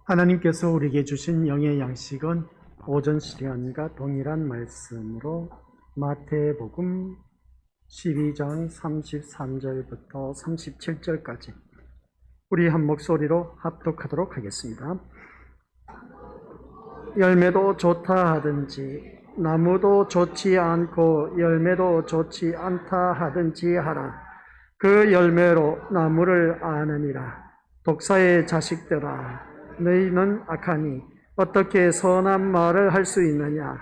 하나님께서 우리에게 주신 영의 양식은 오전 시간과 동일한 말씀으로 마태복음 12장 33절부터 37절까지 우리 한 목소리로 합독하도록 하겠습니다. 열매도 좋다 하든지 나무도 좋지 않고 열매도 좋지 않다 하든지 하라. 그 열매로 나무를 아느니라. 독사의 자식들아, 너희는 악하니 어떻게 선한 말을 할 수 있느냐?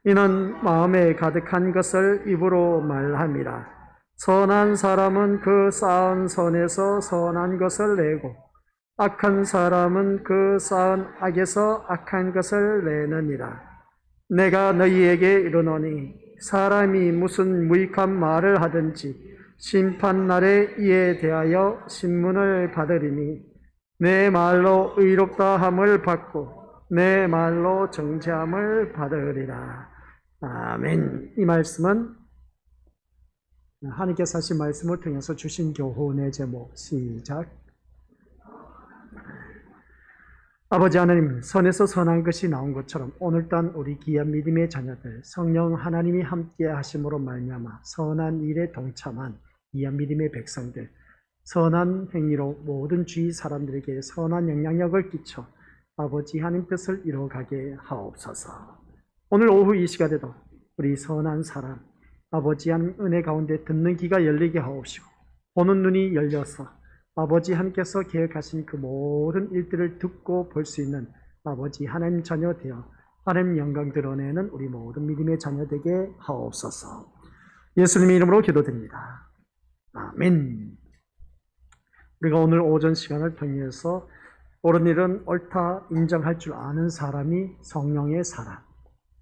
이는 마음에 가득한 것을 입으로 말함이라. 선한 사람은 그 쌓은 선에서 선한 것을 내고 악한 사람은 그 쌓은 악에서 악한 것을 내느니라. 내가 너희에게 이르노니 사람이 무슨 무익한 말을 하든지 심판날에 이에 대하여 신문을 받으리니 내 말로 의롭다 함을 받고 내 말로 정죄함을 받으리라. 아멘. 이 말씀은 하나님께서 하신 말씀을 통해서 주신 교훈의 제목. 시작. 아버지 하나님, 선에서 선한 것이 나온 것처럼 오늘 또한 우리 귀한 믿음의 자녀들 성령 하나님이 함께 하심으로 말미암아 선한 일에 동참한 귀한 믿음의 백성들, 선한 행위로 모든 주위 사람들에게 선한 영향력을 끼쳐 아버지 하나님 뜻을 이루어가게 하옵소서. 오늘 오후 이 시간에도 우리 선한 사람 아버지 하나님 은혜 가운데 듣는 귀가 열리게 하옵시고 보는 눈이 열려서 아버지 하나님께서 계획하신 그 모든 일들을 듣고 볼 수 있는 아버지 하나님 자녀 되어 하나님 영광 드러내는 우리 모든 믿음의 자녀 되게 하옵소서. 예수님의 이름으로 기도드립니다. 아멘. 우리가 오늘 오전 시간을 통해서 옳은 일은 옳다 인정할 줄 아는 사람이 성령의 사람.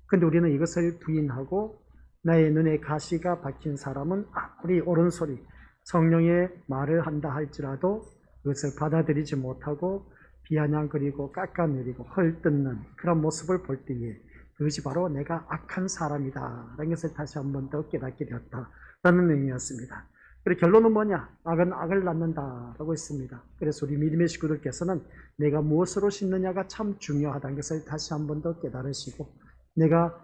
근데 우리는 이것을 부인하고 나의 눈에 가시가 박힌 사람은 아무리 옳은 소리, 성령의 말을 한다 할지라도 그것을 받아들이지 못하고 비아냥거리고 깎아내리고 헐뜯는 그런 모습을 볼 때에 그것이 바로 내가 악한 사람이다 라는 것을 다시 한 번 더 깨닫게 되었다라는 의미였습니다. 그래서 결론은 뭐냐? 악은 악을 낳는다라고 했습니다. 그래서 우리 믿음의 식구들께서는 내가 무엇으로 심느냐가 참 중요하다는 것을 다시 한 번 더 깨달으시고 내가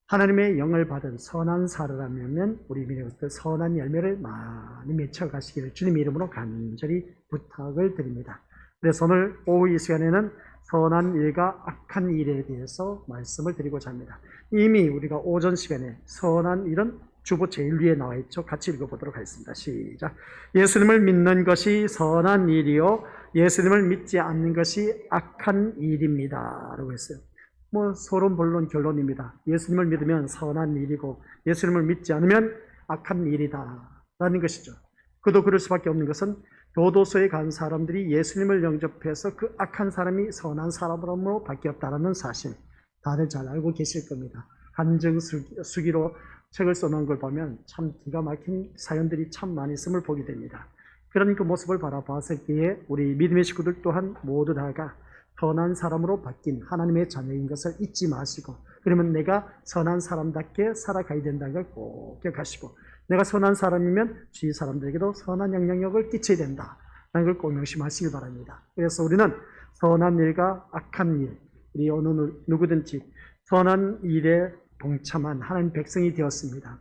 하나님의 영을 받은 선한 사람이라면 우리 믿음의 선한 열매를 많이 맺혀가시기를 주님의 이름으로 간절히 부탁을 드립니다. 그래서 오늘 오후 이 시간에는 선한 일과 악한 일에 대해서 말씀을 드리고자 합니다. 이미 우리가 오전 시간에 선한 일은 주보 제일 위에 나와 있죠. 같이 읽어보도록 하겠습니다. 시작. 예수님을 믿는 것이 선한 일이요 예수님을 믿지 않는 것이 악한 일입니다 라고 했어요. 서론본론 결론입니다. 예수님을 믿으면 선한 일이고 예수님을 믿지 않으면 악한 일이다 라는 것이죠. 그도 그럴 수밖에 없는 것은 교도소에 간 사람들이 예수님을 영접해서 그 악한 사람이 선한 사람으로 바뀌었다는 사실 다들 잘 알고 계실 겁니다. 한정수기로 책을 써놓은 걸 보면 참 기가 막힌 사연들이 참 많이 있음을 보게 됩니다. 그런 그 모습을 바라봤을 때에 우리 믿음의 식구들 또한 모두 다가 선한 사람으로 바뀐 하나님의 자녀인 것을 잊지 마시고 그러면 내가 선한 사람답게 살아가야 된다는 걸 꼭 기억하시고 내가 선한 사람이면 주위 사람들에게도 선한 영향력을 끼쳐야 된다는 걸 꼭 명심하시기 바랍니다. 그래서 우리는 선한 일과 악한 일, 우리 어느 누구든지 선한 일에 동참한 하나님 백성이 되었습니다.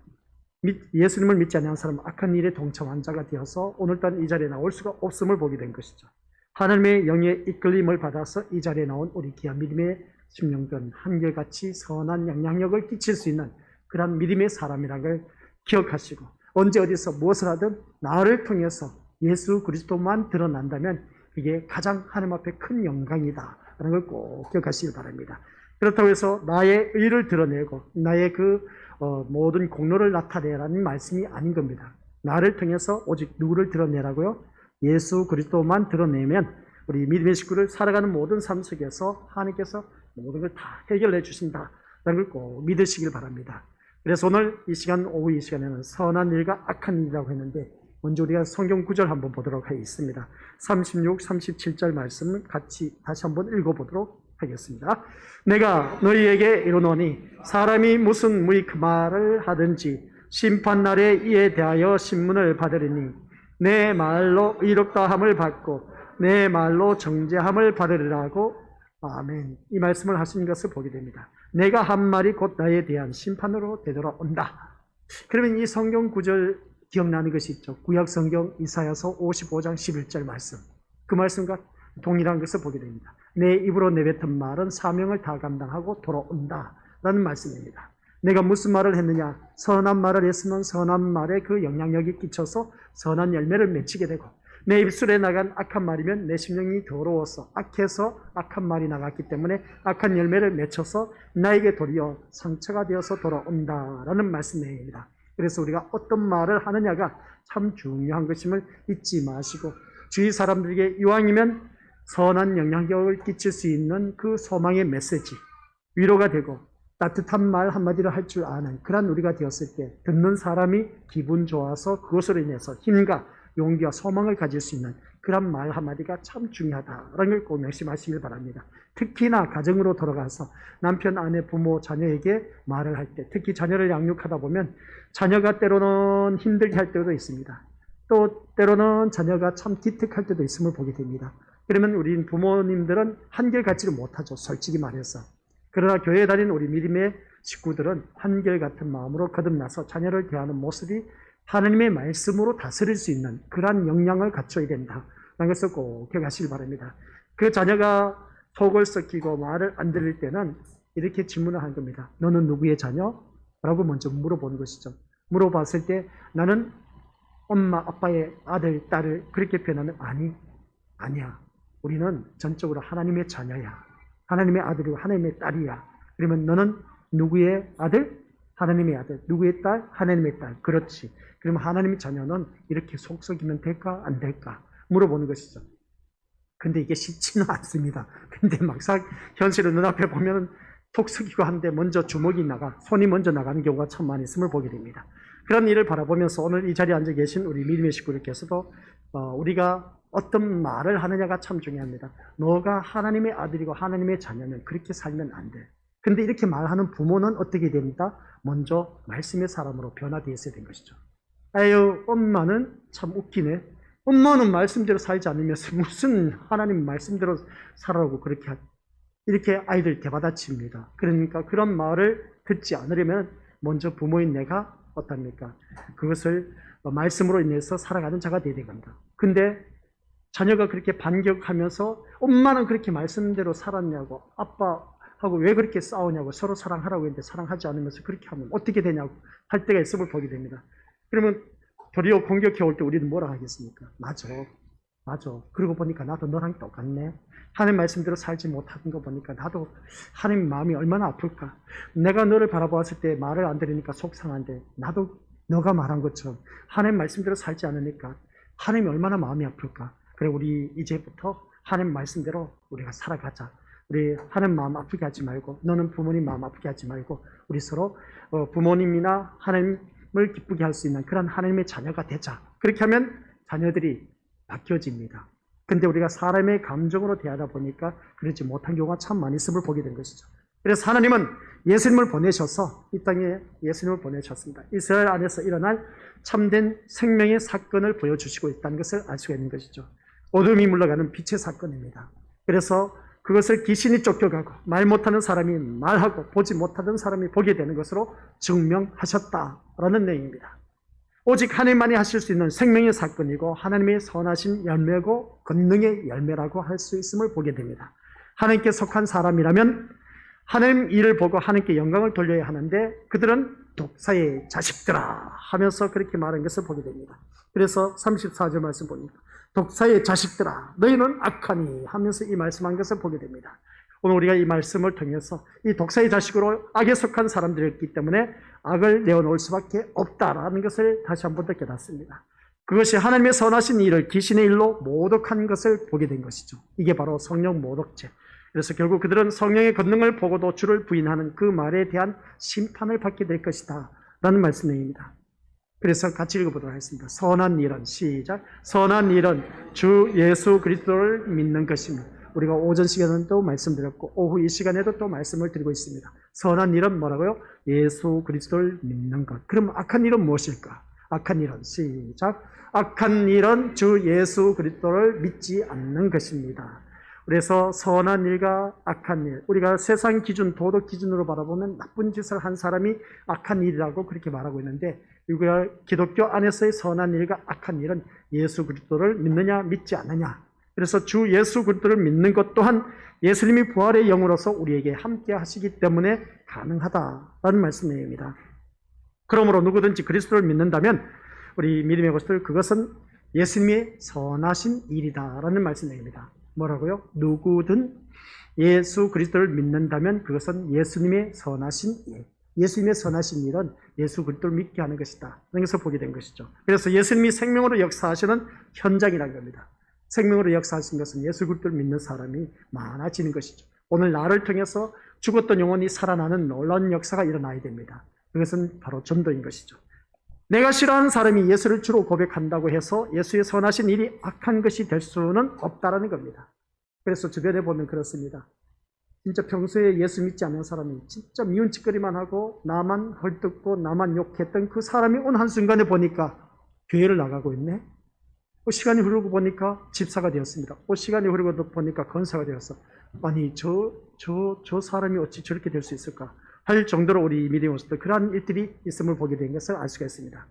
예수님을 믿지 않는 사람은 악한 일에 동참한 자가 되어서 오늘따라 이 자리에 나올 수가 없음을 보게 된 것이죠. 하나님의 영의 이끌림을 받아서 이 자리에 나온 우리 귀한 믿음의 심령들은 한결같이 선한 영향력을 끼칠 수 있는 그런 믿음의 사람이라는 걸 기억하시고 언제 어디서 무엇을 하든 나를 통해서 예수 그리스도만 드러난다면 그게 가장 하나님 앞에 큰 영광이다 라는 걸 꼭 기억하시기 바랍니다. 그렇다고 해서 나의 의를 드러내고 나의 그 모든 공로를 나타내라는 말씀이 아닌 겁니다. 나를 통해서 오직 누구를 드러내라고요? 예수 그리스도만 드러내면 우리 믿음의 식구를 살아가는 모든 삶 속에서 하나님께서 모든 걸 다 해결해 주신다라는 걸 꼭 믿으시길 바랍니다. 그래서 오늘 이 시간 오후 이 시간에는 선한 일과 악한 일이라고 했는데 먼저 우리가 성경 구절 한번 보도록 하겠습니다. 36, 37절 말씀을 같이 다시 한번 읽어보도록 하겠습니다. 내가 너희에게 이르노니 사람이 무슨 무익 말을 하든지 심판날에 이에 대하여 신문을 받으리니 내 말로 의롭다 함을 받고 내 말로 정죄함을 받으리라고 아멘. 이 말씀을 하신 것을 보게 됩니다. 내가 한 말이 곧 나에 대한 심판으로 되돌아온다. 그러면 이 성경 구절 기억나는 것이 있죠. 구약 성경 이사야서 55장 11절 말씀. 그 말씀과 동일한 것을 보게 됩니다. 내 입으로 내뱉은 말은 사명을 다 감당하고 돌아온다. 라는 말씀입니다. 내가 무슨 말을 했느냐? 선한 말을 했으면 선한 말에 그 영향력이 끼쳐서 선한 열매를 맺히게 되고, 내 입술에 나간 악한 말이면 내 심령이 더러워서 악해서 악한 말이 나갔기 때문에 악한 열매를 맺혀서 나에게 도리어 상처가 되어서 돌아온다라는 말씀 내용입니다. 그래서 우리가 어떤 말을 하느냐가 참 중요한 것임을 잊지 마시고, 주위 사람들에게 이왕이면 선한 영향력을 끼칠 수 있는 그 소망의 메시지, 위로가 되고 따뜻한 말 한마디를 할 줄 아는 그런 우리가 되었을 때 듣는 사람이 기분 좋아서 그것으로 인해서 힘과 용기와 소망을 가질 수 있는 그런 말 한마디가 참 중요하다라는 걸 꼭 명심하시길 바랍니다. 특히나 가정으로 돌아가서 남편, 아내, 부모, 자녀에게 말을 할 때, 특히 자녀를 양육하다 보면 자녀가 때로는 힘들게 할 때도 있습니다. 또 때로는 자녀가 참 기특할 때도 있음을 보게 됩니다. 그러면 우리 부모님들은 한결같지를 못하죠, 솔직히 말해서. 그러나 교회에 다니는 우리 믿음의 식구들은 한결같은 마음으로 거듭나서 자녀를 대하는 모습이 하나님의 말씀으로 다스릴 수 있는 그러한 역량을 갖춰야 된다는 것을 꼭 기억하시길 바랍니다. 그 자녀가 속을 썩히고 말을 안 들을 때는 이렇게 질문을 하는 겁니다. 너는 누구의 자녀? 라고 먼저 물어보는 것이죠. 물어봤을 때 나는 엄마, 아빠의 아들, 딸을 그렇게 표현하면 아니야. 우리는 전적으로 하나님의 자녀야. 하나님의 아들이고 하나님의 딸이야. 그러면 너는 누구의 아들? 하나님의 아들. 누구의 딸? 하나님의 딸. 그렇지. 그러면 하나님의 자녀는 이렇게 속 썩이면 될까? 안 될까? 물어보는 것이죠. 근데 이게 쉽지는 않습니다. 근데 막상 현실을 눈앞에 보면 속 썩이고 하는데 먼저 주먹이 손이 먼저 나가는 경우가 참 많이 있음을 보게 됩니다. 그런 일을 바라보면서 오늘 이 자리에 앉아 계신 우리 믿음의 식구들께서도 우리가 어떤 말을 하느냐가 참 중요합니다. 너가 하나님의 아들이고 하나님의 자녀는 그렇게 살면 안 돼. 근데 이렇게 말하는 부모는 어떻게 됩니까? 먼저 말씀의 사람으로 변화되어 있어야 된 것이죠. 아유, 엄마는 참 웃기네. 엄마는 말씀대로 살지 않으면서 무슨 하나님 말씀대로 살아라고 이렇게 아이들 대받아칩니다. 그러니까 그런 말을 듣지 않으려면 먼저 부모인 내가 어떻습니까? 그것을 말씀으로 인해서 살아가는 자가 되어야 됩니다. 근데 자녀가 그렇게 반격하면서 엄마는 그렇게 말씀대로 살았냐고, 아빠하고 왜 그렇게 싸우냐고, 서로 사랑하라고 했는데 사랑하지 않으면서 그렇게 하면 어떻게 되냐고 할 때가 있음을 보게 됩니다. 그러면 도리어 공격해 올 때 우리는 뭐라 하겠습니까? 맞아. 그러고 보니까 나도 너랑 똑같네. 하나님 말씀대로 살지 못하는 거 보니까 나도 하나님 마음이 얼마나 아플까. 내가 너를 바라보았을 때 말을 안 들으니까 속상한데 나도 너가 말한 것처럼 하나님 말씀대로 살지 않으니까 하나님이 얼마나 마음이 아플까. 그래, 우리 이제부터 하나님 말씀대로 우리가 살아가자. 우리 하나님 마음 아프게 하지 말고, 너는 부모님 마음 아프게 하지 말고, 우리 서로 부모님이나 하나님을 기쁘게 할 수 있는 그런 하나님의 자녀가 되자. 그렇게 하면 자녀들이 바뀌어집니다. 근데 우리가 사람의 감정으로 대하다 보니까 그렇지 못한 경우가 참 많이 있음을 보게 된 것이죠. 그래서 하나님은 예수님을 보내셔서 이 땅에 예수님을 보내셨습니다. 이스라엘 안에서 일어날 참된 생명의 사건을 보여주시고 있다는 것을 알 수가 있는 것이죠. 어둠이 물러가는 빛의 사건입니다. 그래서 그것을 귀신이 쫓겨가고 말 못하는 사람이 말하고 보지 못하던 사람이 보게 되는 것으로 증명하셨다라는 내용입니다. 오직 하나님만이 하실 수 있는 생명의 사건이고 하나님의 선하신 열매고 권능의 열매라고 할 수 있음을 보게 됩니다. 하나님께 속한 사람이라면 하나님 일을 보고 하나님께 영광을 돌려야 하는데 그들은 독사의 자식들아 하면서 그렇게 말한 것을 보게 됩니다. 그래서 34절 말씀 보니까 독사의 자식들아 너희는 악하니 하면서 이 말씀한 것을 보게 됩니다. 오늘 우리가 이 말씀을 통해서 이 독사의 자식으로 악에 속한 사람들이었기 때문에 악을 내어놓을 수밖에 없다라는 것을 다시 한 번 더 깨닫습니다. 그것이 하나님의 선하신 일을 귀신의 일로 모독한 것을 보게 된 것이죠. 이게 바로 성령 모독죄. 그래서 결국 그들은 성령의 권능을 보고도 주를 부인하는 그 말에 대한 심판을 받게 될 것이다 라는 말씀입니다. 그래서 같이 읽어보도록 하겠습니다. 선한 일은 시작. 선한 일은 주 예수 그리스도를 믿는 것입니다. 우리가 오전 시간에도 말씀드렸고 오후 이 시간에도 또 말씀을 드리고 있습니다. 선한 일은 뭐라고요? 예수 그리스도를 믿는 것. 그럼 악한 일은 무엇일까? 악한 일은 시작. 악한 일은 주 예수 그리스도를 믿지 않는 것입니다. 그래서 선한 일과 악한 일, 우리가 세상 기준, 도덕 기준으로 바라보면 나쁜 짓을 한 사람이 악한 일이라고 그렇게 말하고 있는데, 우리가 기독교 안에서의 선한 일과 악한 일은 예수 그리스도를 믿느냐 믿지 않느냐. 그래서 주 예수 그리스도를 믿는 것 또한 예수님이 부활의 영으로서 우리에게 함께 하시기 때문에 가능하다라는 말씀 내용입니다. 그러므로 누구든지 그리스도를 믿는다면 우리 믿음의 것들, 그것은 예수님의 선하신 일이다라는 말씀 내용입니다. 뭐라고요? 누구든 예수 그리스도를 믿는다면 그것은 예수님의 선하신 일. 예수님의 선하신 일은 예수 그리스도를 믿게 하는 것이다. 여기서 보게 된 것이죠. 그래서 예수님이 생명으로 역사하시는 현장이라는 겁니다. 생명으로 역사하신 것은 예수 그리스도를 믿는 사람이 많아지는 것이죠. 오늘 나를 통해서 죽었던 영혼이 살아나는 놀라운 역사가 일어나야 됩니다. 그것은 바로 전도인 것이죠. 내가 싫어하는 사람이 예수를 주로 고백한다고 해서 예수의 선하신 일이 악한 것이 될 수는 없다라는 겁니다. 그래서 주변에 보면 그렇습니다. 진짜 평소에 예수 믿지 않는 사람이 진짜 미운 짓거리만 하고 나만 헐뜯고 나만 욕했던 그 사람이 어느 한순간에 보니까 교회를 나가고 있네. 시간이 흐르고 보니까 집사가 되었습니다. 시간이 흐르고 보니까 권사가 되었어. 아니 저 사람이 어찌 저렇게 될 수 있을까 할 정도로 우리 믿음의 모습들, 그러한 일들이 있음을 보게 된 것을 알 수가 있습니다.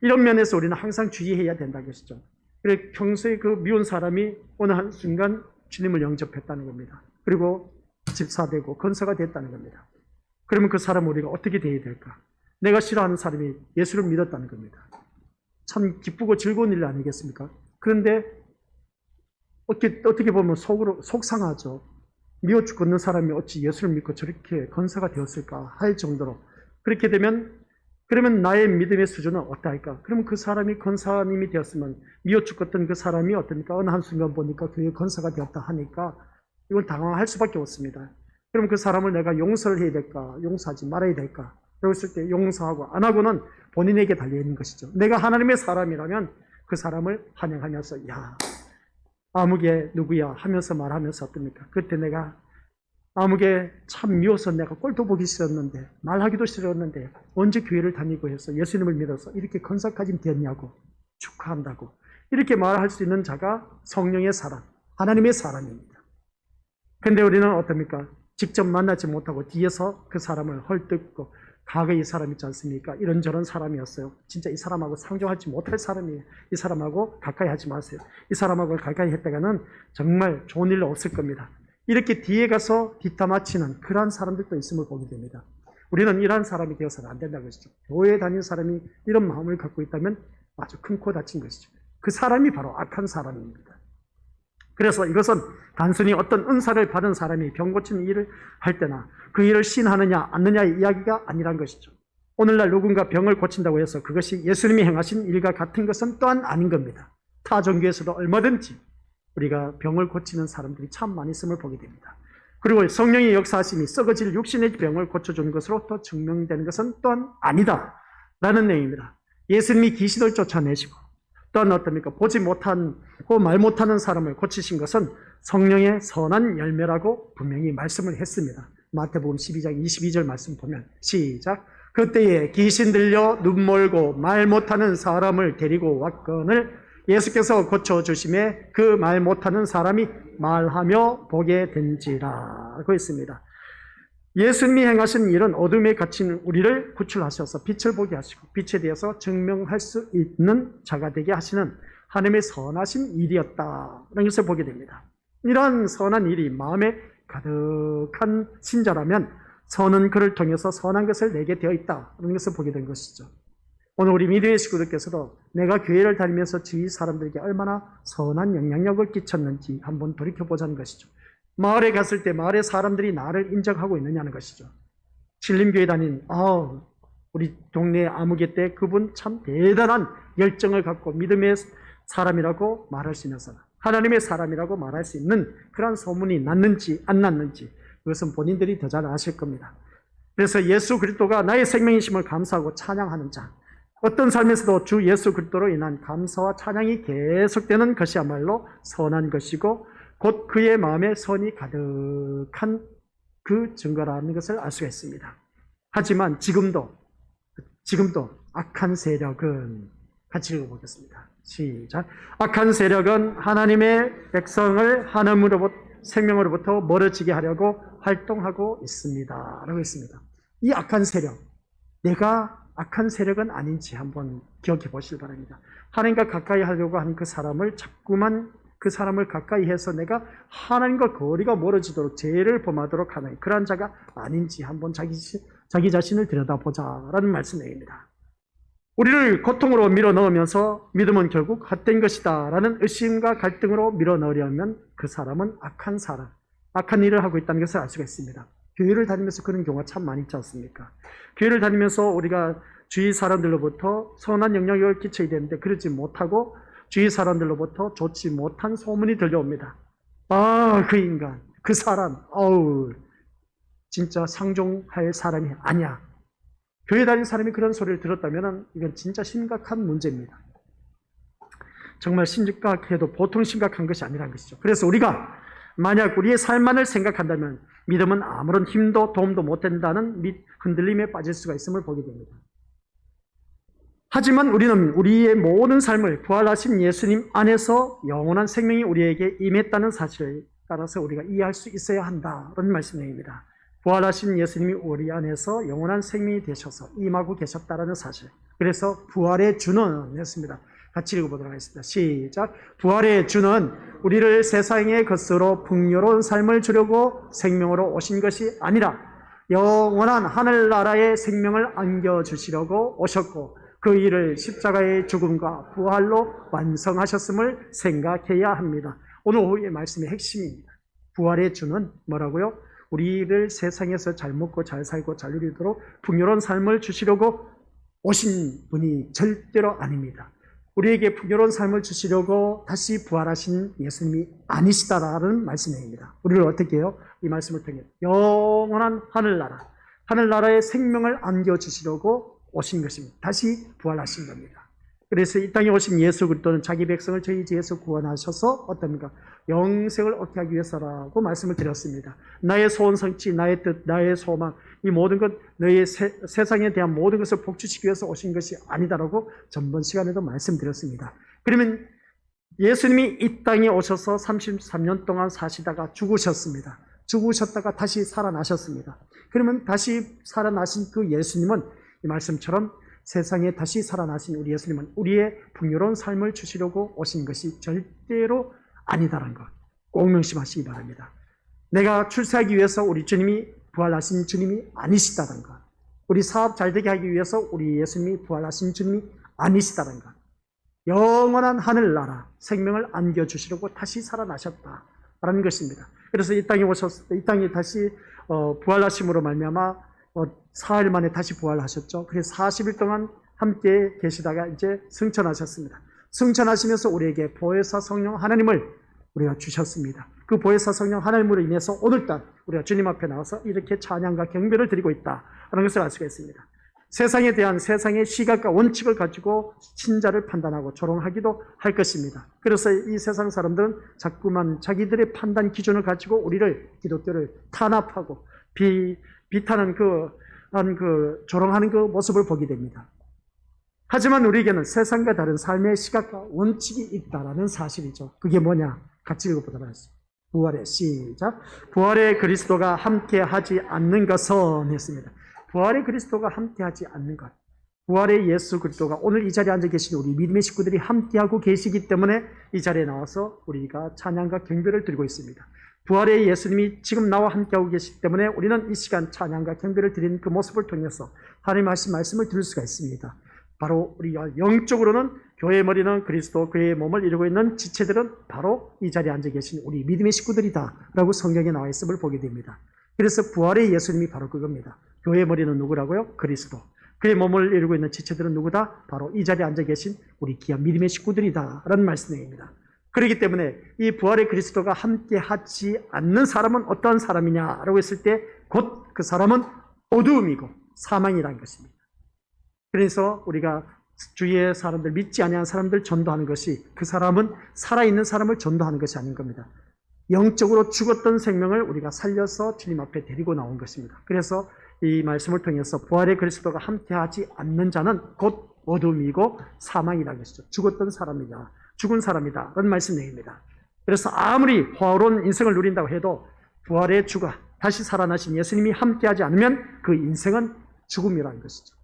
이런 면에서 우리는 항상 주의해야 된다는 것이죠. 그래, 평소에 그 미운 사람이 어느 한순간 주님을 영접했다는 겁니다. 그리고 집사되고 권사가 됐다는 겁니다. 그러면 그 사람은 우리가 어떻게 대해야 될까? 내가 싫어하는 사람이 예수를 믿었다는 겁니다. 참 기쁘고 즐거운 일 아니겠습니까? 그런데 어떻게 보면 속상하죠. 미워 죽겠는 사람이 어찌 예수를 믿고 저렇게 권사가 되었을까 할 정도로. 그렇게 되면 그러면 나의 믿음의 수준은 어떠할까? 그러면 그 사람이 권사님이 되었으면 미워 죽겠던 그 사람이 어떠니까 어느 한순간 보니까 교회 권사가 되었다 하니까 이건 당황할 수밖에 없습니다. 그럼 그 사람을 내가 용서를 해야 될까? 용서하지 말아야 될까? 그랬을 때 용서하고 안 하고는 본인에게 달려있는 것이죠. 내가 하나님의 사람이라면 그 사람을 환영하면서 야, 아무개 누구야 하면서 말하면서 어떻습니까? 그때 내가 아무개 참 미워서 내가 꼴도 보기 싫었는데 말하기도 싫었는데 언제 교회를 다니고 해서 예수님을 믿어서 이렇게 건사까지 되었냐고 축하한다고 이렇게 말할 수 있는 자가 성령의 사람, 하나님의 사람입니다. 근데 우리는 어떻습니까? 직접 만나지 못하고 뒤에서 그 사람을 헐뜯고 과거에 이 사람 있지 않습니까? 이런저런 사람이었어요. 진짜 이 사람하고 상종하지 못할 사람이에요. 이 사람하고 가까이 하지 마세요. 이 사람하고 가까이 했다가는 정말 좋은 일 없을 겁니다. 이렇게 뒤에 가서 뒷담화치는 그러한 사람들도 있음을 보게 됩니다. 우리는 이러한 사람이 되어서는 안 된다는 것이죠. 교회에 다니는 사람이 이런 마음을 갖고 있다면 아주 큰 코 다친 것이죠. 그 사람이 바로 악한 사람입니다. 그래서 이것은 단순히 어떤 은사를 받은 사람이 병 고치는 일을 할 때나 그 일을 신하느냐 않느냐의 이야기가 아니란 것이죠. 오늘날 누군가 병을 고친다고 해서 그것이 예수님이 행하신 일과 같은 것은 또한 아닌 겁니다. 타 종교에서도 얼마든지 우리가 병을 고치는 사람들이 참 많이 있음을 보게 됩니다. 그리고 성령의 역사하심이 썩어질 육신의 병을 고쳐주는 것으로 또 증명되는 것은 또한 아니다라는 내용입니다. 예수님이 귀신을 쫓아내시고 또한 어떻습니까? 보지 못하고 말 못하는 사람을 고치신 것은 성령의 선한 열매라고 분명히 말씀을 했습니다. 마태복음 12장 22절 말씀 보면 시작. 그때에 귀신 들려 눈 멀고 말 못하는 사람을 데리고 왔거늘 예수께서 고쳐주심에 그 말 못하는 사람이 말하며 보게 된지라 하고 있습니다. 예수님이 행하신 일은 어둠에 갇힌 우리를 구출하셔서 빛을 보게 하시고 빛에 대해서 증명할 수 있는 자가 되게 하시는 하나님의 선하신 일이었다는 것을 보게 됩니다. 이러한 선한 일이 마음에 가득한 신자라면 선은 그를 통해서 선한 것을 내게 되어 있다는 것을 보게 된 것이죠. 오늘 우리 믿음의 식구들께서도 내가 교회를 다니면서 주위 사람들에게 얼마나 선한 영향력을 끼쳤는지 한번 돌이켜보자는 것이죠. 마을에 갔을 때 마을의 사람들이 나를 인정하고 있느냐는 것이죠. 신림교회 다닌 우리 동네 아무개 때 그분 참 대단한 열정을 갖고 믿음의 사람이라고 말할 수 있는 사람, 하나님의 사람이라고 말할 수 있는 그런 소문이 났는지 안 났는지 그것은 본인들이 더 잘 아실 겁니다. 그래서 예수 그리스도가 나의 생명이심을 감사하고 찬양하는 자, 어떤 삶에서도 주 예수 그리스도로 인한 감사와 찬양이 계속되는 것이야말로 선한 것이고 곧 그의 마음에 선이 가득한 그 증거라는 것을 알 수가 있습니다. 하지만 지금도 악한 세력은 같이 읽어보겠습니다. 시작. 악한 세력은 하나님의 백성을 생명으로부터 멀어지게 하려고 활동하고 있습니다. 라고 했습니다. 이 악한 세력, 내가 악한 세력은 아닌지 한번 기억해 보시기 바랍니다. 하나님과 가까이 하려고 하는 그 사람을 자꾸만 그 사람을 가까이 해서 내가 하나님과 거리가 멀어지도록 죄를 범하도록 하는 그러한 자가 아닌지 한번 자기 자신을 들여다보자라는 말씀입니다. 우리를 고통으로 밀어넣으면서 믿음은 결국 헛된 것이다 라는 의심과 갈등으로 밀어넣으려면 그 사람은 악한 사람, 악한 일을 하고 있다는 것을 알 수가 있습니다. 교회를 다니면서 그런 경우가 참 많이 있지 않습니까? 교회를 다니면서 우리가 주위 사람들로부터 선한 영향력을 끼쳐야 되는데 그러지 못하고 주위 사람들로부터 좋지 못한 소문이 들려옵니다. 아, 그 인간, 그 사람, 진짜 상종할 사람이 아니야. 교회 다니는 사람이 그런 소리를 들었다면 이건 진짜 심각한 문제입니다. 정말 심각해도 보통 심각한 것이 아니라는 것이죠. 그래서 우리가 만약 우리의 삶만을 생각한다면 믿음은 아무런 힘도 도움도 못 된다는 흔들림에 빠질 수가 있음을 보게 됩니다. 하지만 우리는 우리의 모든 삶을 부활하신 예수님 안에서 영원한 생명이 우리에게 임했다는 사실을 따라서 우리가 이해할 수 있어야 한다는 말씀입니다. 부활하신 예수님이 우리 안에서 영원한 생명이 되셔서 임하고 계셨다는 사실. 그래서 부활의 주는 했습니다. 같이 읽어보도록 하겠습니다. 시작. 부활의 주는 우리를 세상의 것으로 풍요로운 삶을 주려고 생명으로 오신 것이 아니라 영원한 하늘나라의 생명을 안겨주시려고 오셨고 그 일을 십자가의 죽음과 부활로 완성하셨음을 생각해야 합니다. 오늘 오후의 말씀의 핵심입니다. 부활의 주는 뭐라고요? 우리를 세상에서 잘 먹고 잘 살고 잘 누리도록 풍요로운 삶을 주시려고 오신 분이 절대로 아닙니다. 우리에게 풍요로운 삶을 주시려고 다시 부활하신 예수님이 아니시다라는 말씀입니다. 우리를 어떻게 해요? 이 말씀을 통해 영원한 하늘나라의 생명을 안겨주시려고 오신 것입니다. 다시 부활하신 겁니다. 그래서 이 땅에 오신 예수 그리스도는 자기 백성을 저희 죄에서 구원하셔서 어떻습니까? 영생을 얻게 하기 위해서라고 말씀을 드렸습니다. 나의 소원 성취, 나의 뜻, 나의 소망, 이 모든 것, 너의 세상에 대한 모든 것을 복주시기 위해서 오신 것이 아니다라고 전번 시간에도 말씀드렸습니다. 그러면 예수님이 이 땅에 오셔서 33년 동안 사시다가 죽으셨습니다. 죽으셨다가 다시 살아나셨습니다. 그러면 다시 살아나신 그 예수님은 이 말씀처럼 세상에 다시 살아나신 우리 예수님은 우리의 풍요로운 삶을 주시려고 오신 것이 절대로 아니다라는 것 꼭 명심하시기 바랍니다. 내가 출세하기 위해서 우리 주님이 부활하신 주님이 아니시다는 것, 우리 사업 잘 되게 하기 위해서 우리 예수님이 부활하신 주님이 아니시다는 것, 영원한 하늘나라 생명을 안겨주시려고 다시 살아나셨다라는 것입니다. 그래서 이 땅에 다시 부활하심으로 말미암아 사흘 만에 다시 부활하셨죠. 그래서 40일 동안 함께 계시다가 이제 승천하셨습니다. 승천하시면서 우리에게 보혜사 성령 하나님을 우리가 주셨습니다. 그 보혜사 성령 하나님으로 인해서 오늘날 우리가 주님 앞에 나와서 이렇게 찬양과 경배를 드리고 있다는 것을 알 수가 있습니다. 세상에 대한 세상의 시각과 원칙을 가지고 신자를 판단하고 조롱하기도 할 것입니다. 그래서 이 세상 사람들은 자꾸만 자기들의 판단 기준을 가지고 우리를 기독교를 탄압하고 비탄한 조롱하는 그 모습을 보게 됩니다. 하지만 우리에게는 세상과 다른 삶의 시각과 원칙이 있다라는 사실이죠. 그게 뭐냐? 같이 읽어보도록 하겠습니다. 부활의 시작. 부활의 그리스도가 함께하지 않는 것은 했습니다. 부활의 그리스도가 함께하지 않는 것. 부활의 예수 그리스도가 오늘 이 자리에 앉아 계신 우리 믿음의 식구들이 함께하고 계시기 때문에 이 자리에 나와서 우리가 찬양과 경배를 드리고 있습니다. 부활의 예수님이 지금 나와 함께하고 계시기 때문에 우리는 이 시간 찬양과 경배를 드리는 그 모습을 통해서 하나님 하신 말씀을 들을 수가 있습니다. 바로 우리가 영적으로는 교회의 머리는 그리스도, 그의 몸을 이루고 있는 지체들은 바로 이 자리에 앉아 계신 우리 믿음의 식구들이다 라고 성경에 나와 있음을 보게 됩니다. 그래서 부활의 예수님이 바로 그겁니다. 교회의 머리는 누구라고요? 그리스도. 그의 몸을 이루고 있는 지체들은 누구다? 바로 이 자리에 앉아 계신 우리 귀한 믿음의 식구들이다 라는 말씀입니다. 그렇기 때문에 이 부활의 그리스도가 함께하지 않는 사람은 어떠한 사람이냐라고 했을 때 곧 그 사람은 어두움이고 사망이라는 것입니다. 그래서 우리가 주위의 사람들, 믿지 아니하는 사람들 전도하는 것이 그 사람은 살아있는 사람을 전도하는 것이 아닌 겁니다. 영적으로 죽었던 생명을 우리가 살려서 주님 앞에 데리고 나온 것입니다. 그래서 이 말씀을 통해서 부활의 그리스도가 함께하지 않는 자는 곧 어둠이고 사망이라는 것이죠. 죽었던 사람이다. 죽은 사람이다. 라는 말씀입니다. 그래서 아무리 화로운 인생을 누린다고 해도 부활의 주가 다시 살아나신 예수님이 함께하지 않으면 그 인생은 죽음이라는 것이죠.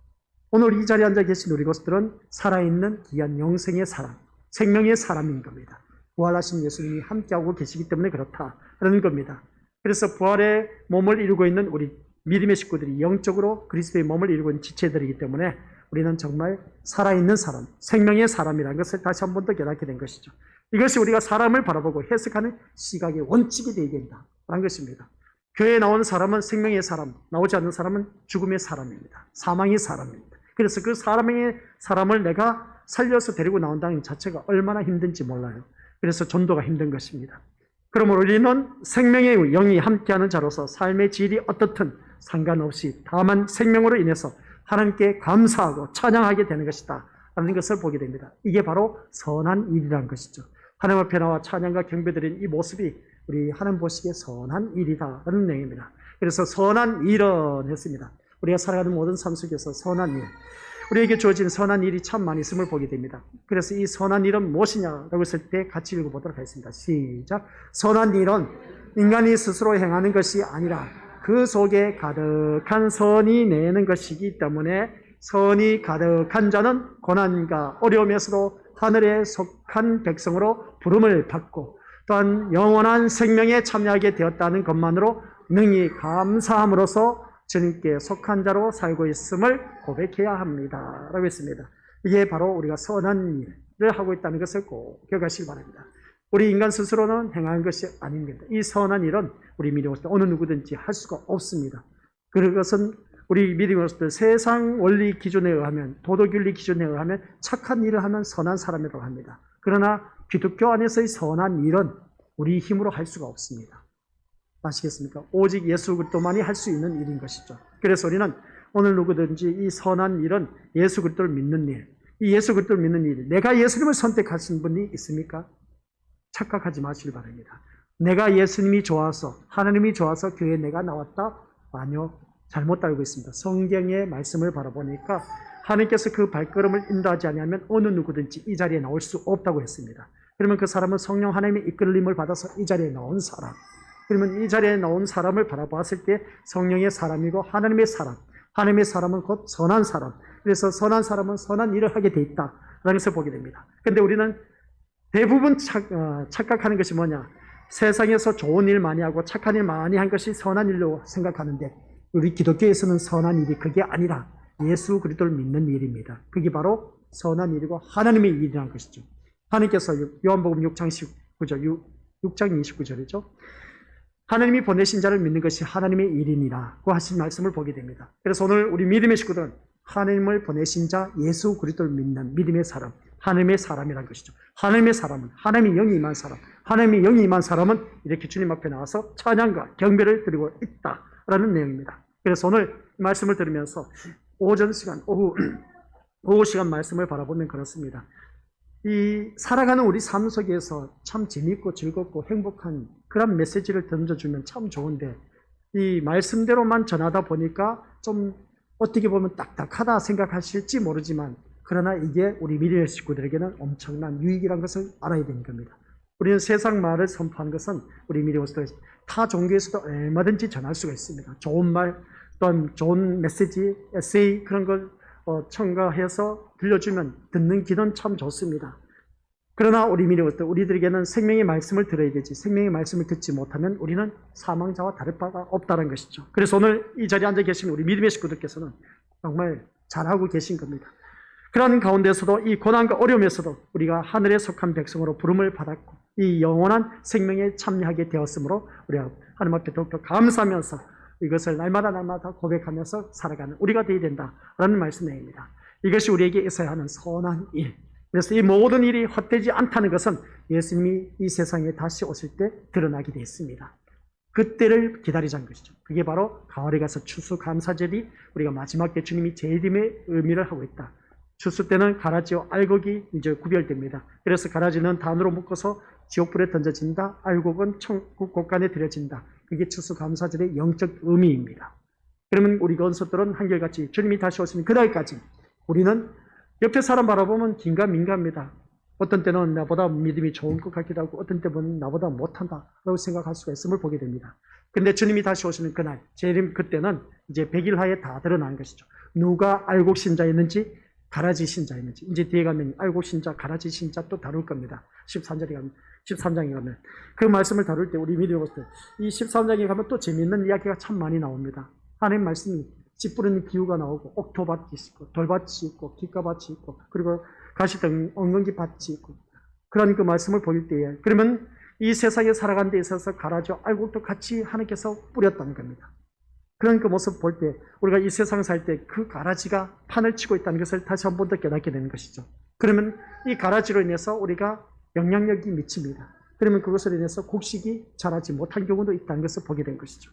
오늘 이 자리에 앉아 계신 우리 것들은 살아있는 귀한 영생의 사람, 생명의 사람인 겁니다. 부활하신 예수님이 함께하고 계시기 때문에 그렇다라는 겁니다. 그래서 부활의 몸을 이루고 있는 우리 믿음의 식구들이 영적으로 그리스도의 몸을 이루고 있는 지체들이기 때문에 우리는 정말 살아있는 사람, 생명의 사람이라는 것을 다시 한 번 더 깨닫게 된 것이죠. 이것이 우리가 사람을 바라보고 해석하는 시각의 원칙이 되어야 된다라는 것입니다. 교회에 나온 사람은 생명의 사람, 나오지 않는 사람은 죽음의 사람입니다. 사망의 사람입니다. 그래서 그 사람을 내가 살려서 데리고 나온다는 자체가 얼마나 힘든지 몰라요. 그래서 전도가 힘든 것입니다. 그러므로 우리는 생명의 영이 함께하는 자로서 삶의 질이 어떻든 상관없이 다만 생명으로 인해서 하나님께 감사하고 찬양하게 되는 것이다 라는 것을 보게 됩니다. 이게 바로 선한 일이라는 것이죠. 하나님 앞에 나와 찬양과 경배드린 이 모습이 우리 하나님 보시기에 선한 일이다 라는 내용입니다. 그래서 선한 일은 했습니다. 우리가 살아가는 모든 삶 속에서 선한 일, 우리에게 주어진 선한 일이 참 많이 있음을 보게 됩니다. 그래서 이 선한 일은 무엇이냐라고 했을 때 같이 읽어보도록 하겠습니다. 시작. 선한 일은 인간이 스스로 행하는 것이 아니라 그 속에 가득한 선이 내는 것이기 때문에 선이 가득한 자는 고난과 어려움에서도 하늘에 속한 백성으로 부름을 받고 또한 영원한 생명에 참여하게 되었다는 것만으로 능히 감사함으로써 주님께 속한 자로 살고 있음을 고백해야 합니다 라고 했습니다. 이게 바로 우리가 선한 일을 하고 있다는 것을 꼭 기억하시기 바랍니다. 우리 인간 스스로는 행하는 것이 아닙니다. 이 선한 일은 우리 믿음으로서 어느 누구든지 할 수가 없습니다. 그것은 우리 믿음으로서 세상 원리 기준에 의하면, 도덕윤리 기준에 의하면 착한 일을 하면 선한 사람이라고 합니다. 그러나 기독교 안에서의 선한 일은 우리 힘으로 할 수가 없습니다. 아시겠습니까? 오직 예수 그리스도만이 할 수 있는 일인 것이죠. 그래서 우리는 오늘 누구든지 이 선한 일은 예수 그리스도를 믿는 일, 이 예수 그리스도를 믿는 일, 내가 예수님을 선택하신 분이 있습니까? 착각하지 마시길 바랍니다. 내가 예수님이 좋아서, 하나님이 좋아서 교회에 내가 나왔다? 아니요. 잘못 알고 있습니다. 성경의 말씀을 바라보니까 하나님께서 그 발걸음을 인도하지 않으면 어느 누구든지 이 자리에 나올 수 없다고 했습니다. 그러면 그 사람은 성령 하나님의 이끌림을 받아서 이 자리에 나온 사람, 그러면 이 자리에 나온 사람을 바라보았을 때 성령의 사람이고 하나님의 사람, 하나님의 사람은 곧 선한 사람, 그래서 선한 사람은 선한 일을 하게 돼 있다라는 것을 보게 됩니다. 그런데 우리는 대부분 착각하는 것이 뭐냐? 세상에서 좋은 일 많이 하고 착한 일 많이 한 것이 선한 일로 생각하는데 우리 기독교에서는 선한 일이 그게 아니라 예수 그리스도를 믿는 일입니다. 그게 바로 선한 일이고 하나님의 일이라는 것이죠. 하나님께서 요한복음 6장 19절, 6장 29절이죠. 하나님이 보내신 자를 믿는 것이 하나님의 일이니라고 하신 말씀을 보게 됩니다. 그래서 오늘 우리 믿음의 식구들은 하나님을 보내신 자 예수 그리스도를 믿는 믿음의 사람, 하나님의 사람이라는 것이죠. 하나님의 사람은 하나님의 영이 임한 사람, 하나님의 영이 임한 사람은 이렇게 주님 앞에 나와서 찬양과 경배를 드리고 있다라는 내용입니다. 그래서 오늘 말씀을 들으면서 오전 시간, 오후 시간 말씀을 바라보면 그렇습니다. 이 살아가는 우리 삶 속에서 참 재밌고 즐겁고 행복한 그런 메시지를 던져주면 참 좋은데 이 말씀대로만 전하다 보니까 좀 어떻게 보면 딱딱하다 생각하실지 모르지만 그러나 이게 우리 믿음의 식구들에게는 엄청난 유익이라는 것을 알아야 되는 겁니다. 우리는 세상 말을 선포하는 것은 우리 믿음으로서 타 종교에서도 얼마든지 전할 수가 있습니다. 좋은 말, 또한 좋은 메시지, 에세이 그런 걸 첨가해서 들려주면 듣는 귀는 참 좋습니다. 그러나 우리 믿음으로서 우리들에게는 생명의 말씀을 들어야 되지 생명의 말씀을 듣지 못하면 우리는 사망자와 다를 바가 없다는 것이죠. 그래서 오늘 이 자리에 앉아 계신 우리 믿음의 식구들께서는 정말 잘하고 계신 겁니다. 그런 가운데서도 이 고난과 어려움에서도 우리가 하늘에 속한 백성으로 부름을 받았고 이 영원한 생명에 참여하게 되었으므로 우리가 하나님 앞에 더욱더 감사하면서 이것을 날마다 고백하면서 살아가는 우리가 되어야 된다라는 말씀입니다. 이것이 우리에게 있어야 하는 선한 일. 그래서 이 모든 일이 헛되지 않다는 것은 예수님이 이 세상에 다시 오실 때 드러나게 되어 있습니다. 그때를 기다리자는 것이죠. 그게 바로 가을에 가서 추수감사절이 우리가 마지막 때 주님이 재림의 의미를 하고 있다. 추수 때는 가라지와 알곡이 이제 구별됩니다. 그래서 가라지는 단으로 묶어서 지옥불에 던져진다. 알곡은 천국 곳간에 들여진다. 그게 추수감사절의 영적 의미입니다. 그러면 우리 건설들은 한결같이 주님이 다시 오시는 그날까지 우리는 옆에 사람 바라보면 긴가민가합니다. 어떤 때는 나보다 믿음이 좋은 것 같기도 하고 어떤 때는 나보다 못한다라고 생각할 수가 있음을 보게 됩니다. 근데 주님이 다시 오시는 그날, 재림 그때는 이제 100일 하에 다 드러난 것이죠. 누가 알곡 신자였는지 가라지 신자였는지. 이제 뒤에 가면 알곡 신자, 가라지 신자 또 다룰 겁니다. 13장에 가면. 그 말씀을 다룰 때 우리 믿음으로서 이 13장에 가면 또 재미있는 이야기가 참 많이 나옵니다. 하나님 말씀이 씨 뿌리는 기후가 나오고 옥토밭이 있고 돌밭이 있고 깃가밭이 있고 그리고 가시등 엉겅기 밭이 있고 그런 그 말씀을 보일 때에 그러면 이 세상에 살아가는 데 있어서 가라지와 알곡도 같이 하나님께서 뿌렸다는 겁니다. 그런 그 모습 볼 때 우리가 이 세상 살 때 그 가라지가 판을 치고 있다는 것을 다시 한 번 더 깨닫게 되는 것이죠. 그러면 이 가라지로 인해서 우리가 영향력이 미칩니다. 그러면 그것으로 인해서 곡식이 자라지 못한 경우도 있다는 것을 보게 된 것이죠.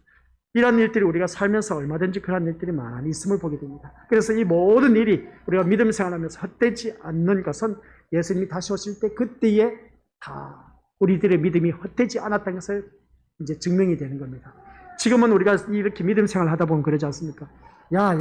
이런 일들이 우리가 살면서 얼마든지 그런 일들이 많이 있음을 보게 됩니다. 그래서 이 모든 일이 우리가 믿음 생활하면서 헛되지 않는 것은 예수님이 다시 오실 때 그때에 다 우리들의 믿음이 헛되지 않았다는 것을 이제 증명이 되는 겁니다. 지금은 우리가 이렇게 믿음 생활 하다 보면 그러지 않습니까? 야,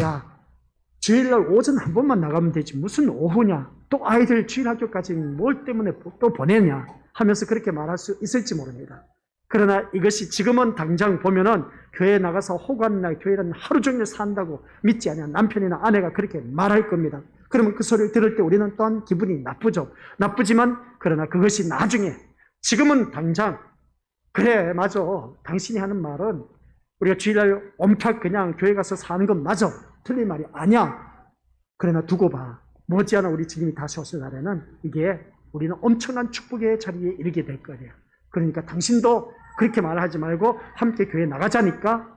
주일날 오전 한 번만 나가면 되지. 무슨 오후냐? 또 아이들 주일학교까지 뭘 때문에 또 보내냐? 하면서 그렇게 말할 수 있을지 모릅니다. 그러나 이것이 지금은 당장 보면은 교회에 나가서 호간날 교회는 하루 종일 산다고 믿지 않냐 남편이나 아내가 그렇게 말할 겁니다. 그러면 그 소리를 들을 때 우리는 또한 기분이 나쁘죠. 나쁘지만 그러나 그것이 나중에 지금은 당장 그래 맞아 당신이 하는 말은 우리가 주일날 엄팍 그냥 교회 가서 사는 건 맞아 틀린 말이 아니야. 그러나 두고 봐 머지않아 우리 주님이 다시 오실 날에는 이게 우리는 엄청난 축복의 자리에 이르게 될 거예요. 그러니까 당신도 그렇게 말하지 말고 함께 교회 나가자니까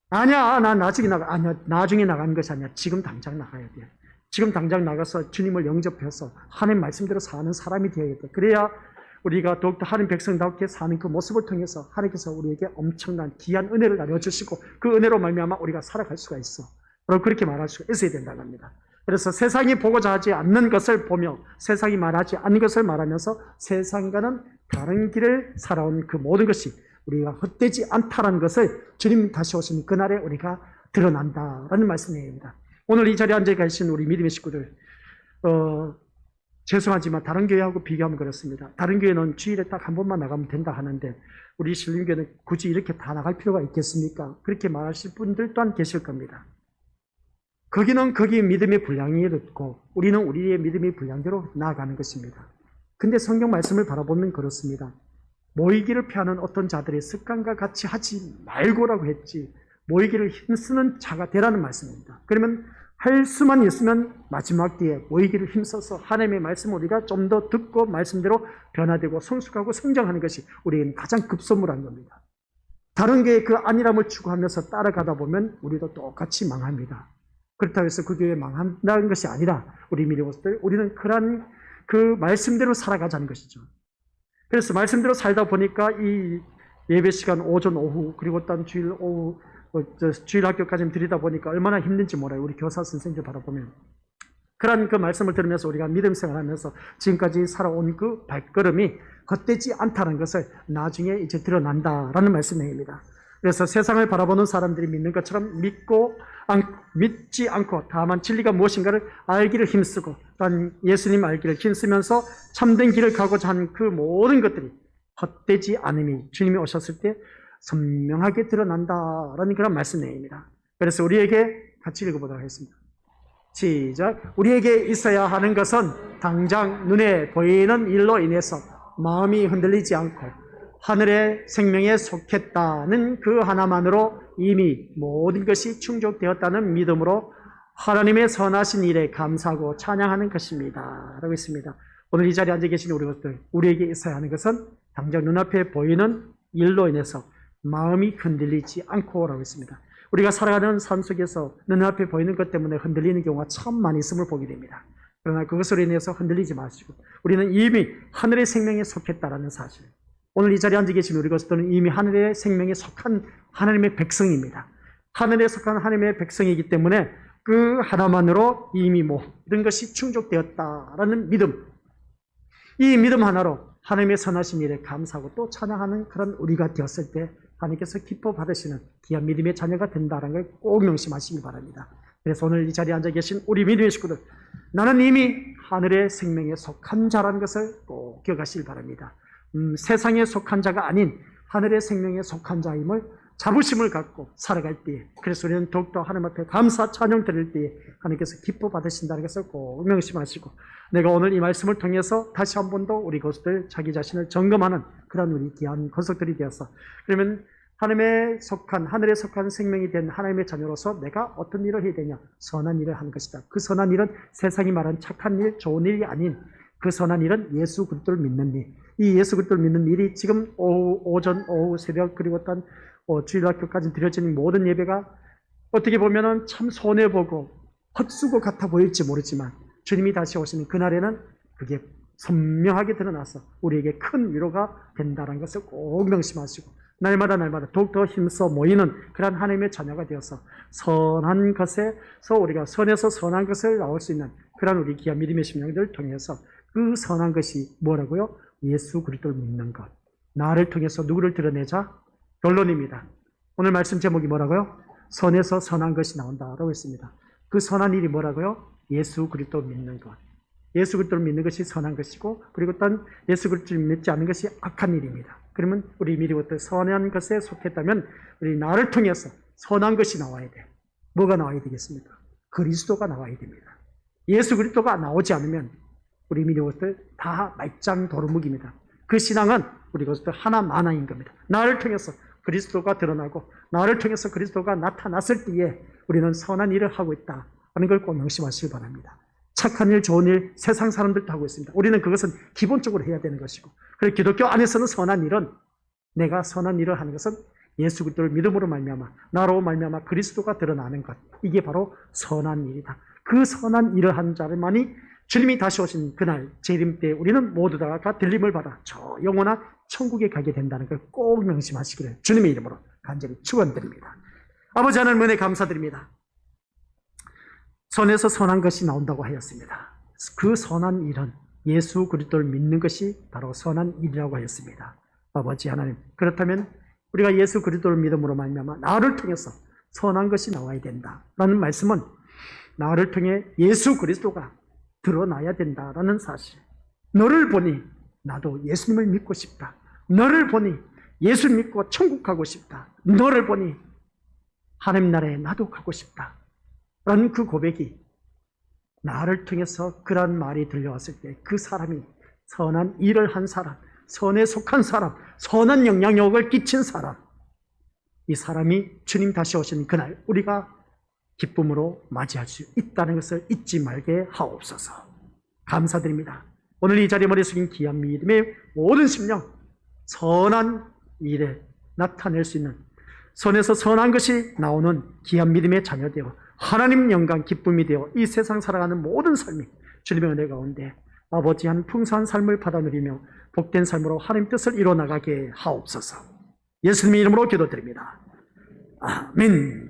아니야 나 나중에 나가 아니야 나중에 나가는 것이 아니야 지금 당장 나가야 돼. 지금 당장 나가서 주님을 영접해서 하나님 말씀대로 사는 사람이 되어야 돼. 그래야 우리가 더욱더 하나님 백성답게 사는 그 모습을 통해서 하나님께서 우리에게 엄청난 귀한 은혜를 나눠주시고 그 은혜로 말미암아 우리가 살아갈 수가 있어. 바로 그렇게 말할 수가 있어야 된다는 겁니다. 그래서 세상이 보고자 하지 않는 것을 보며 세상이 말하지 않는 것을 말하면서 세상과는 다른 길을 살아온 그 모든 것이 우리가 헛되지 않다라는 것을 주님 다시 오시는 그날에 우리가 드러난다라는 말씀입니다. 오늘 이 자리에 앉아 계신 우리 믿음의 식구들 죄송하지만 다른 교회하고 비교하면 그렇습니다. 다른 교회는 주일에 딱 한 번만 나가면 된다 하는데 우리 신림교회는 굳이 이렇게 다 나갈 필요가 있겠습니까? 그렇게 말하실 분들 또한 계실 겁니다. 거기는 거기 믿음의 분량이 있고 우리는 우리의 믿음의 분량대로 나아가는 것입니다. 근데 성경 말씀을 바라보면 그렇습니다. 모이기를 피하는 어떤 자들의 습관과 같이 하지 말고라고 했지 모이기를 힘쓰는 자가 되라는 말씀입니다. 그러면 할 수만 있으면 마지막 뒤에 모이기를 힘써서 하나님의 말씀을 우리가 좀 더 듣고 말씀대로 변화되고 성숙하고 성장하는 것이 우리에게는 가장 급선무한 겁니다. 다른 게 그 안일함을 추구하면서 따라가다 보면 우리도 똑같이 망합니다. 그렇다고 해서 그 교회 망한다는 것이 아니라 우리 믿음으로서 우리는 그런 그 말씀대로 살아가자는 것이죠. 그래서 말씀대로 살다 보니까 이 예배 시간 오전 오후 그리고 또 주일 오후 주일 학교까지 드리다 보니까 얼마나 힘든지 몰라요. 우리 교사 선생님들 바라보면 그런 그 말씀을 들으면서 우리가 믿음 생활하면서 지금까지 살아온 그 발걸음이 헛되지 않다는 것을 나중에 이제 드러난다라는 말씀입니다. 그래서 세상을 바라보는 사람들이 믿는 것처럼 믿지 않고 다만 진리가 무엇인가를 알기를 힘쓰고 또한 예수님 알기를 힘쓰면서 참된 길을 가고자 하는 그 모든 것들이 헛되지 않음이 주님이 오셨을 때 선명하게 드러난다라는 그런 말씀입니다. 그래서 우리에게 같이 읽어보도록 하겠습니다. 시작. 우리에게 있어야 하는 것은 당장 눈에 보이는 일로 인해서 마음이 흔들리지 않고 하늘의 생명에 속했다는 그 하나만으로 이미 모든 것이 충족되었다는 믿음으로 하나님의 선하신 일에 감사하고 찬양하는 것입니다. 라고 있습니다. 오늘 이 자리에 앉아 계신 우리 것들, 우리에게 있어야 하는 것은 당장 눈앞에 보이는 일로 인해서 마음이 흔들리지 않고 라고 있습니다. 우리가 살아가는 삶 속에서 눈앞에 보이는 것 때문에 흔들리는 경우가 참 많이 있음을 보게 됩니다. 그러나 그것으로 인해서 흔들리지 마시고 우리는 이미 하늘의 생명에 속했다라는 사실. 오늘 이 자리에 앉아 계신 우리 것들은 이미 하늘의 생명에 속한 하나님의 백성입니다. 하늘에 속한 하나님의 백성이기 때문에 그 하나만으로 이미 모든 것이 충족되었다라는 믿음. 이 믿음 하나로 하나님의 선하신 일에 감사하고 또 찬양하는 그런 우리가 되었을 때 하나님께서 기뻐 받으시는 귀한 믿음의 자녀가 된다는 걸 꼭 명심하시기 바랍니다. 그래서 오늘 이 자리에 앉아 계신 우리 믿음의 식구들, 나는 이미 하늘의 생명에 속한 자라는 것을 꼭 기억하시길 바랍니다. 세상에 속한 자가 아닌 하늘의 생명에 속한 자임을 자부심을 갖고 살아갈 때에, 그래서 우리는 더욱더 하나님 앞에 감사 찬양 드릴 때에 하나님께서 기뻐 받으신다는 것을 꼭 명심하시고, 내가 오늘 이 말씀을 통해서 다시 한 번 더 우리 것들 자기 자신을 점검하는 그런 우리 귀한 권속들이 되어서, 그러면 하나님에 속한, 하늘에 속한 생명이 된 하나님의 자녀로서 내가 어떤 일을 해야 되냐? 선한 일을 하는 것이다. 그 선한 일은 세상이 말하는 착한 일, 좋은 일이 아닌 그 선한 일은 예수 그리스도를 믿는 일. 이 예수 그리스도를 믿는 일이 지금 오전, 오후, 새벽, 그리고 어떤 주일학교까지 드려지는 모든 예배가 어떻게 보면은 참 손해보고 헛수고 같아 보일지 모르지만, 주님이 다시 오시는 그날에는 그게 선명하게 드러나서 우리에게 큰 위로가 된다는 것을 꼭 명심하시고, 날마다 더욱더 힘써 모이는 그런 하나님의 자녀가 되어서 선한 것에서 우리가 선에서 선한 것을 나올 수 있는 그런 우리 귀한 믿음의 심령들을 통해서, 그 선한 것이 뭐라고요? 예수 그리스도를 믿는 것. 나를 통해서 누구를 드러내자? 결론입니다. 오늘 말씀 제목이 뭐라고요? 선에서 선한 것이 나온다라고 했습니다. 그 선한 일이 뭐라고요? 예수 그리스도를 믿는 것. 예수 그리스도를 믿는 것이 선한 것이고, 그리고 또 예수 그리스도를 믿지 않는 것이 악한 일입니다. 그러면 우리 미리부터 선한 것에 속했다면 우리 나를 통해서 선한 것이 나와야 돼요. 뭐가 나와야 되겠습니까? 그리스도가 나와야 됩니다. 예수 그리스도가 나오지 않으면 우리 미리부터 다 말짱 도루묵입니다. 그 신앙은 우리 것도 하나만한 겁니다. 나를 통해서 그리스도가 드러나고, 나를 통해서 그리스도가 나타났을 때에 우리는 선한 일을 하고 있다 하는 걸 꼭 명심하시기 바랍니다. 착한 일, 좋은 일, 세상 사람들도 하고 있습니다. 우리는 그것은 기본적으로 해야 되는 것이고, 그리고 기독교 안에서는 선한 일은, 내가 선한 일을 하는 것은 예수 그리스도를 믿음으로 말미암아, 나로 말미암아 그리스도가 드러나는 것, 이게 바로 선한 일이다. 그 선한 일을 한 자만이 주님이 다시 오신 그날 재림 때 우리는 모두 다 들림을 받아 저 영원한 천국에 가게 된다는 걸 꼭 명심하시기를 주님의 이름으로 간절히 축원드립니다. 아버지 하나님 은혜 감사드립니다. 선에서 선한 것이 나온다고 하였습니다. 그 선한 일은 예수 그리스도를 믿는 것이 바로 선한 일이라고 하였습니다. 아버지 하나님, 그렇다면 우리가 예수 그리스도를 믿음으로 말미암아 나를 통해서 선한 것이 나와야 된다라는 말씀은, 나를 통해 예수 그리스도가 드러나야 된다라는 사실. 너를 보니 나도 예수님을 믿고 싶다. 너를 보니 예수 믿고 천국 가고 싶다. 너를 보니 하나님 나라에 나도 가고 싶다 라는 그 고백이 나를 통해서 그런 말이 들려왔을 때, 그 사람이 선한 일을 한 사람, 선에 속한 사람, 선한 영향력을 끼친 사람, 이 사람이 주님 다시 오신 그날 우리가 기쁨으로 맞이할 수 있다는 것을 잊지 말게 하옵소서. 감사드립니다. 오늘 이 자리에 머리 숙인 귀한 믿음의 모든 심령, 선한 일에 나타낼 수 있는, 선에서 선한 것이 나오는 귀한 믿음의 자녀 되어 하나님 영광 기쁨이 되어 이 세상 살아가는 모든 삶이 주님의 은혜 가운데 아버지 한 풍성한 삶을 받아 누리며 복된 삶으로 하나님 뜻을 이뤄나가게 하옵소서. 예수님의 이름으로 기도드립니다. 아멘.